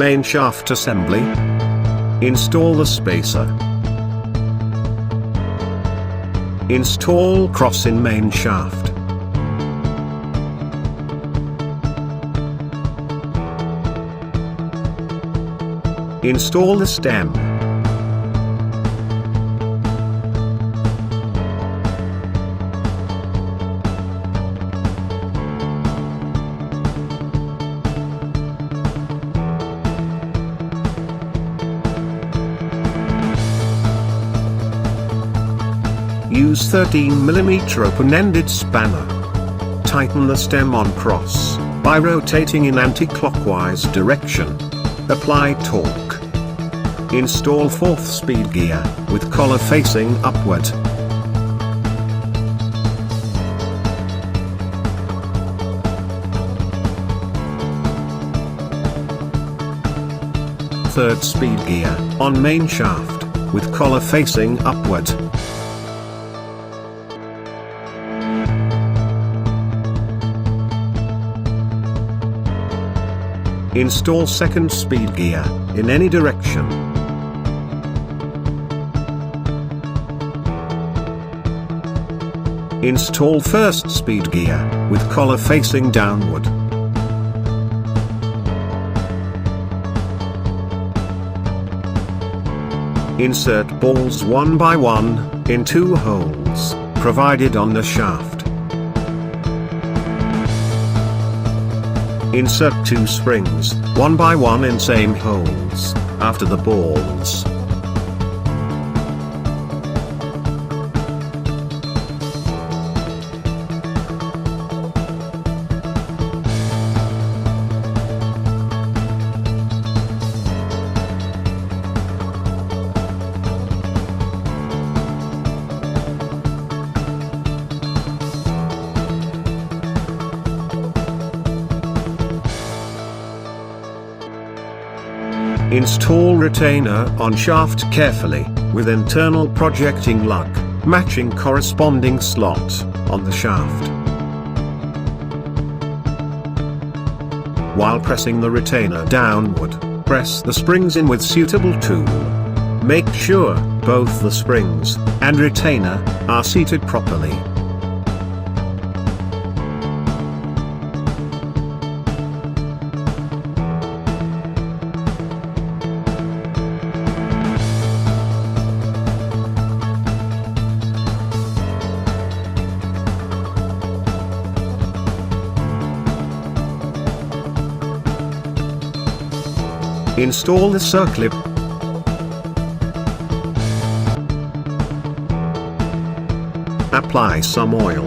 Main shaft assembly. Install the spacer. Install cross in main shaft. Install the stem. Use 13mm open-ended spanner. Tighten the stem on cross by rotating in anti-clockwise direction. Apply torque. Install 4th speed gear with collar facing upward. Third speed gear on main shaft with collar facing upward. Install second speed gear in any direction. Install first speed gear with collar facing downward. Insert balls one by one in 2 holes provided on the shaft. Insert 2 springs, one by one in same holes, after the balls. Install retainer on shaft carefully, with internal projecting lug, matching corresponding slot, on the shaft. While pressing the retainer downward, press the springs in with suitable tool. Make sure both the springs and retainer are seated properly. Install the circlip. Apply some oil.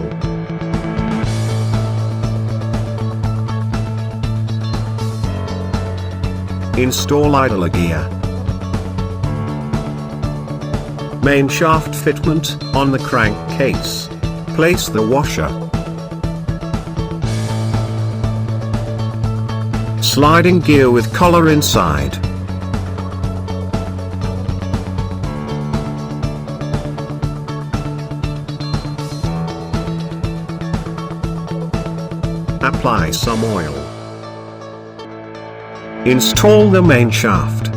Install idler gear. Main shaft fitment on the crankcase. Place the washer. Sliding gear with collar inside. Apply some oil. Install the main shaft.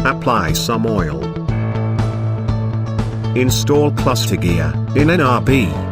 Apply some oil. Install cluster gear in NRB.